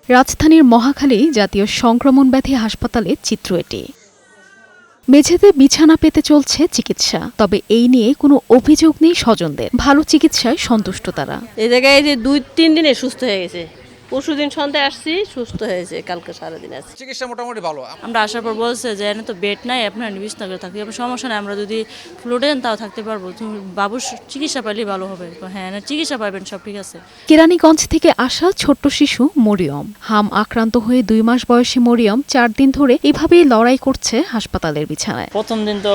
রাজধানীর মহাখালী জাতীয় সংক্রমণ ব্যাধি হাসপাতালের চিত্র এটি। মেঝেতে বিছানা পেতে চলছে চিকিৎসা, তবে এই নিয়ে কোনো অভিযোগ নেই স্বজনদের। ভালো চিকিৎসায় সন্তুষ্ট তারা। এই জায়গায় যে 2-3 দিনে সুস্থ হয়ে গেছে। পরশুদিন সন্ধ্যায় আসছি, সুস্থ হয়েছে, কালকে সারাদিন আছে। চিকিৎসা মোটামুটি ভালো। আমরা আসার পর বলছে যে এনে তো বেড নাই, আপনার বিছানা থাকতে হবে, সমস্যা নাই, আমরা যদি ফ্লোরে দেন তাও থাকতে পারবো, তুমি বাবুর চিকিৎসা পাইলেই ভালো হবে। হ্যাঁ, চিকিৎসা পাবেন, সব ঠিক আছে। কেরানীগঞ্জ থেকে আসা ছোট্ট শিশু মরিয়ম। হাম আক্রান্ত হয়ে 2 মাস বয়সী মরিয়ম 4 দিন ধরে এভাবেই লড়াই করছে হাসপাতালের বিছানায়। প্রথম দিন তো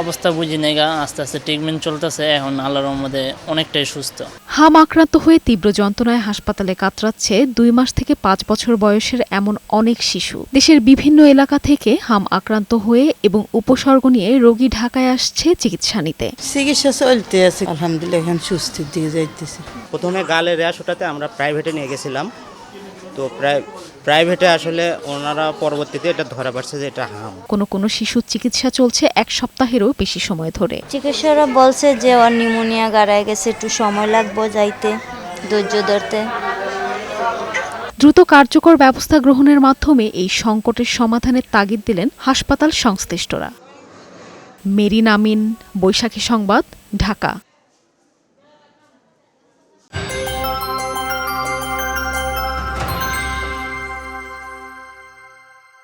অবস্থা বুঝি নাই, আস্তে আস্তে ট্রিটমেন্ট চলতেছে, এখন আল্লাহর রহমতে অনেকটাই সুস্থ। হাম আক্রান্ত হয়ে তীব্র যন্ত্রণায় হাসপাতালে কাতরাচ্ছে 2 মাস থেকে 5 বছর বয়সের এমন অনেক শিশু। দেশের বিভিন্ন এলাকা থেকে হাম আক্রান্ত হয়ে এবং উপসর্গ নিয়ে রোগী ঢাকায় আসছে চিকিৎসা নিতে। চিকিৎসা চলতে আছে, আলহামদুলিল্লাহ এখন সুস্থের দিকে যাইতেছে। প্রথমে গালের র্যাশ ওঠাতে আমরা প্রাইভেটে নিয়ে গেছিলাম, তো প্রাইভেটে আসলে ওনারা পরবর্তীতে এটা ধরা পড়ছে যে এটা হাম। কোনো শিশুর চিকিৎসা চলছে 1 সপ্তাহেরও বেশি সময় ধরে। চিকিৎসকরা বলছে যে ওর নিউমোনিয়া গাড়ায় গেছে, একটু সময় লাগবে যাইতে, ধৈর্য ধরতে। দ্রুত কার্যকর ব্যবস্থা গ্রহণের মাধ্যমে এই সংকটের সমাধানের তাগিদ দিলেন হাসপাতাল সংশ্লিষ্টরা। মেরিন আমিন, বৈশাখী সংবাদ, ঢাকা।